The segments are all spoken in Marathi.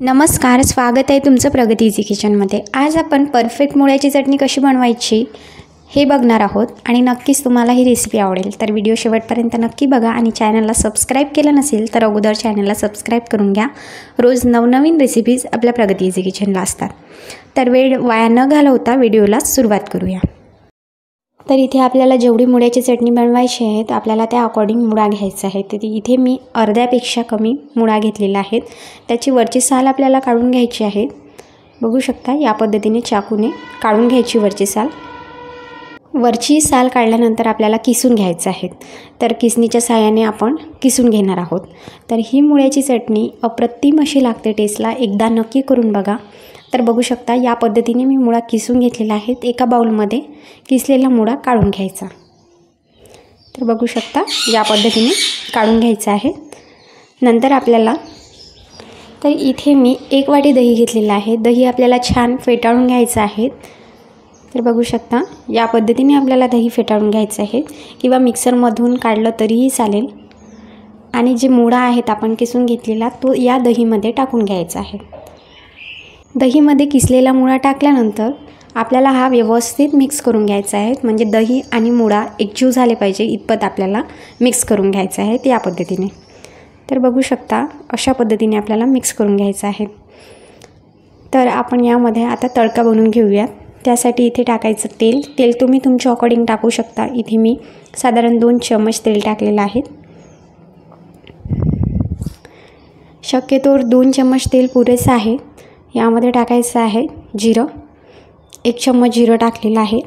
नमस्कार, स्वागत आहे तुमचं प्रगती इझी किचनमध्ये। आज आपण परफेक्ट मुळ्याची चटणी कशी बनवायची हे बघणार आहोत आणि नक्कीच तुम्हाला ही रेसिपी आवडेल। तर व्हिडिओ शेवटपर्यंत नक्की बघा आणि चॅनलला सबस्क्राइब केलं नसेल तर अगोदर चॅनलला सबस्क्राइब करून घ्या। रोज नवनवीन रेसिपीज आपल्या प्रगती इझी किचनला असतात। तर वेळ वाया न घालवता व्हिडिओला सुरुवात करूया। तर इथे आपल्याला जेवढी मुळ्याची चटणी बनवायची आहे तर आपल्याला त्या अकॉर्डिंग मुळा घ्यायचा आहे। तर इथे मी अर्ध्यापेक्षा कमी मुळा घेतलेला आहे। त्याची वरची साल आपल्याला काढून घ्यायची आहे। बघू शकता या पद्धतीने चाकूने काढून घ्यायची वरची साल। वरची साल काढल्यानंतर आपल्याला किसून घ्यायचं आहे। तर किसणीच्या सहाय्याने आपण किसून घेणार आहोत। तर ही मुळ्याची चटणी अप्रतिम अशी लागते टेस्टला, एकदा नक्की करून बघा। तर बघू शकता या पद्धतीने मी मुळा किसून घेतलेला आहे। एका बाउलमध्ये किसलेला मुळा काढून घ्यायचा। तर बघू शकता या पद्धतीने काढून घ्यायचा आहे। नंतर आपल्याला तर इथे मी 1 वाटी दही घेतलेला आहे। दही आपल्याला छान फेटाळून घ्यायचं आहे। तर बघू शकता या पद्धतीने आपल्याला दही फेटाळून घ्यायचं आहे किंवा मिक्सरमधून काढलं तरीही चालेल। आणि जे मुळा आहेत आपण किसून घेतलेला तो या दहीमध्ये टाकून घ्यायचा आहे। दहीमध्ये किसलेला मुळा टाकल्यानंतर आपल्याला हा व्यवस्थित मिक्स करून घ्यायचा आहे। म्हणजे दही आणि मुळा एकजीव झाले पाहिजे इतपत आपल्याला मिक्स करून घ्यायचं आहे या पद्धतीने। तर बघू शकता अशा पद्धतीने आपल्याला मिक्स करून घ्यायचं आहे। तर आपण यामध्ये आता तडका बनवून घेऊयात। त्यासाठी इथे टाकायचं तेल तुम्ही तुमच्या अकॉर्डिंग टाकू शकता। इथे मी साधारण 2 चम्मच तेल टाकलेलं आहे। शक्यतोवर 2 चम्मच तेल पुरेसं आहे। यामध्ये टाकायचं आहे जिरं, 1 चम्मच जिरं टाकलेलं आहे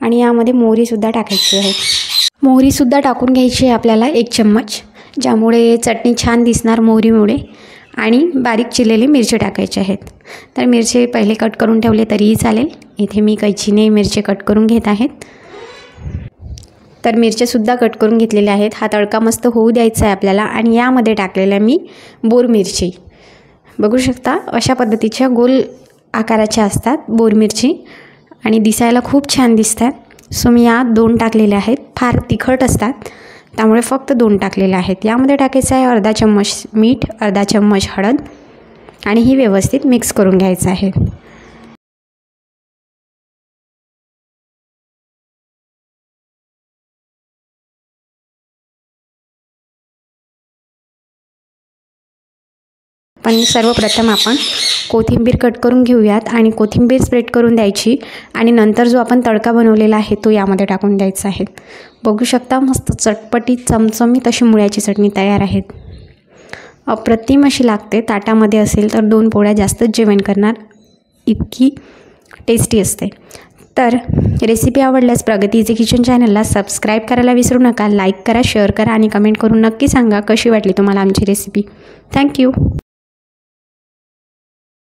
आणि यामध्ये मोहरीसुद्धा टाकायची आहे। मोहरीसुद्धा टाकून घ्यायची आहे आपल्याला 1 चम्मच, ज्यामुळे चटणी छान दिसणार मोहरीमुळे। आणि बारीक चिरलेले मिरची टाकायचे आहेत। तर मिरची पहिले कट करून ठेवले तरीही चालेल। इथे मी कैचीने मिरची कट करून घेत आहेत। तर मिरच्यासुद्धा कट करून घेतलेल्या आहेत। हा तडका मस्त होऊ द्यायचा आहे आपल्याला। आणि यामध्ये टाकलेल्या मी बोर मिरची, बघू शकता अशा पद्धतीच्या गोल आकाराच्या असतात बोर मिरची आणि दिसायला खूप छान दिसतात। सो मी या 2 टाकलेल्या आहेत। फार तिखट असतात त्यामुळे फक्त 2 टाकलेल्या आहेत। यामध्ये टाकायचं आहे अर्धा चम्मच मीठ, अर्धा चम्मच हळद आणि ही व्यवस्थित मिक्स करून घ्यायचं आहे। पण सर्वप्रथम आपण कोथिंबीर कट करून घेऊयात आणि कोथिंबीर स्प्रेड करून द्यायची आणि नंतर जो आपण तडका बनवलेला आहे तो यामध्ये टाकून द्यायचा आहे। बघू शकता मस्त चटपटीत चमचमीत अशी मुळ्याची चटणी तयार आहे। अप्रतिम अशी लागते। ताटामध्ये असेल तर 2 पोळ्या जास्तच जेवण करणार, इतकी टेस्टी असते। तर रेसिपी आवडल्यास प्रगती इझी किचन चॅनलला सबस्क्राईब करायला विसरू नका। लाईक करा, शेअर करा आणि कमेंट करून नक्की सांगा कशी वाटली तुम्हाला आमची रेसिपी। थँक्यू।